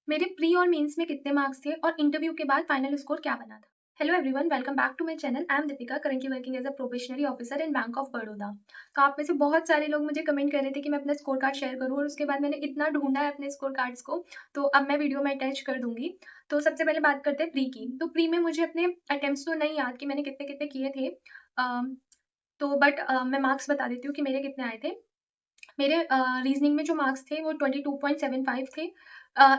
मेरे प्री और मेंस में कितने मार्क्स थे और इंटरव्यू के बाद फाइनल स्कोर क्या बना था। Hello everyone, welcome back to my channel. I am Deepika, currently working as a probationary officer in Bank of Baroda. तो आप में से बहुत सारे लोग मुझे कमेंट कर रहे थे कि मैं अपना स्कोर कार्ड शेयर करूं, और उसके बाद मैंने इतना ढूंढा है अपने स्कोर कार्ड्स को, तो अब मैं वीडियो में अटैच कर दूंगी। तो सबसे पहले बात करते हैं प्री की। तो प्री में मुझे अपने अटेम्प्ट्स तो नहीं याद कि मैंने कितने कितने किए थे। तो बट मैं मार्क्स बता देती हूँ कि मेरे कितने आए थे। मेरे रीजनिंग में जो मार्क्स थे वो 22.75 थे,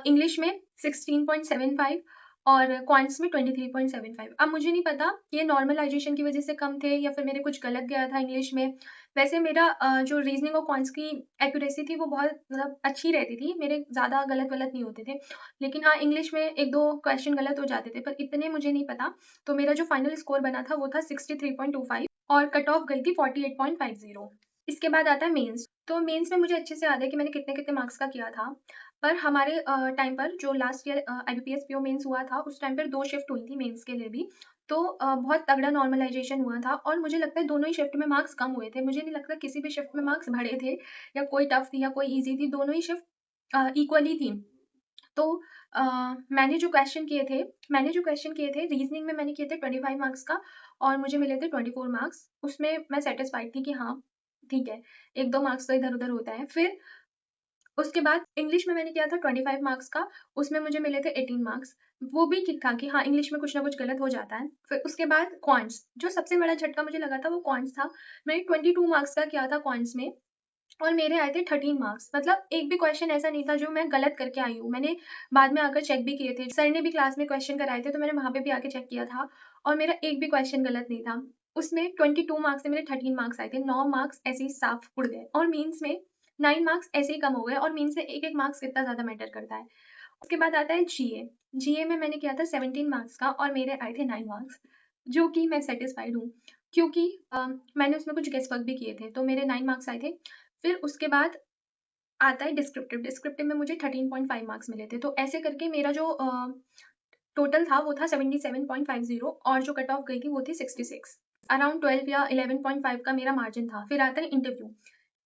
इंग्लिश में 16.75 और क्वांट्स में 23.75। अब मुझे नहीं पता ये नॉर्मलाइजेशन की वजह से कम थे या फिर मेरे कुछ गलत गया था इंग्लिश में। वैसे मेरा जो रीजनिंग और क्वांट्स की एक्यूरेसी थी वो बहुत मतलब अच्छी रहती थी, मेरे ज़्यादा गलत गलत नहीं होते थे। लेकिन हाँ, इंग्लिश में एक दो क्वेश्चन गलत हो जाते थे, पर इतने मुझे नहीं पता। तो मेरा जो फाइनल स्कोर बना था वो था 63.25 और कट ऑफ गई थी 48.50। इसके बाद आता है मेंस। तो मेंस में मुझे अच्छे से याद है कि मैंने कितने-कितने मार्क्स का किया था। पर हमारे टाइम पर जो last year IBPS PO mains हुआ था, उस टाइम पर 2 शिफ्ट हुई थी मेंस के लिए भी। तो बहुत तगड़ा नॉर्मलाइज़ेशन हुआ था और मुझे लगता है दोनों ही शिफ्ट में मार्क्स कम हुए थे। मुझे नहीं लगता किसी भी शिफ्ट में मार्क्स बढ़े थे या कोई टफ थी या कोई ईज़ी थी, दोनों ही शिफ्ट इक्वली थी। तो अ, मैंने जो क्वेश्चन किए थे रीज़निंग में, मैंने किए थे 25 मार्क्स का और मुझे मिले थे 24 मार्क्स। उसमें मैं सैटिस्फाइड थी कि हाँ, ठीक है, 1-2 मार्क्स तो इधर-उधर होता है। फिर उसके बाद इंग्लिश में मैंने किया था 25 मार्क्स का, उसमें मुझे मिले थे 18 मार्क्स। वो भी ठीक था कि हाँ, इंग्लिश में कुछ ना कुछ गलत हो जाता है। फिर उसके बाद क्वांट्स, जो सबसे बड़ा झटका मुझे लगा था वो क्वांट्स था। मैंने 22 मार्क्स का किया था क्वांट्स में और मेरे आए थे 13 मार्क्स। मतलब एक भी क्वेश्चन ऐसा नहीं था जो मैं गलत करके आई हूँ। मैंने बाद में आकर चेक भी किए थे। सर ने भी क्लास में क्वेश्चन कराए थे, तो मैंने वहाँ पे भी आके चेक किया था और मेरा एक भी क्वेश्चन गलत नहीं था। उसमें 22 मार्क्स से मेरे 13 मार्क्स आए थे। 9 मार्क्स ऐसे ही साफ उड़ गए और मेंस में 9 मार्क्स ऐसे ही कम हो गए, और मेंस में 1-1 मार्क्स कितना ज़्यादा मैटर करता है। उसके बाद आता है जीए। जीए में मैंने किया था 17 मार्क्स का और मेरे आए थे 9 मार्क्स, जो कि मैं सैटिस्फाइड हूँ, क्योंकि मैंने उसमें कुछ गेस वर्क भी किए थे, तो मेरे 9 मार्क्स आए थे। फिर उसके बाद आता है डिस्क्रिप्टिव। डिस्क्रिप्टिव में मुझे 13.5 मार्क्स मिले थे। तो ऐसे करके मेरा जो टोटल था वो था 77.50 और जो कट ऑफ गई थी वो थी 66। अराउंड 12 या 11.5 का मेरा मार्जिन था। फिर आता है इंटरव्यू।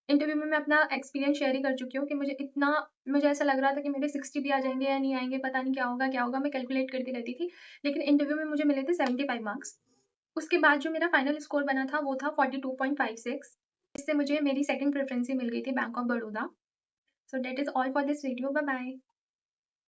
इंटरव्यू में मैं अपना एक्सपीरियंस शेयर ही कर चुकी हूँ कि मुझे ऐसा लग रहा था कि मेरे 60 भी आ जाएँगे या नहीं आएँगे, पता नहीं क्या होगा, मैं कैलकुलेट करती रहती थी। लेकिन इंटरव्यू में मुझे मिले थे 75 मार्क्स। उसके बाद जो मेरा फाइनल स्कोर बना था वो था 42.56, इससे मुझे मेरी सेकंड प्रेफ़रेंस ही मिल गई थी bank of Baroda. So that is all for this video. Bye bye.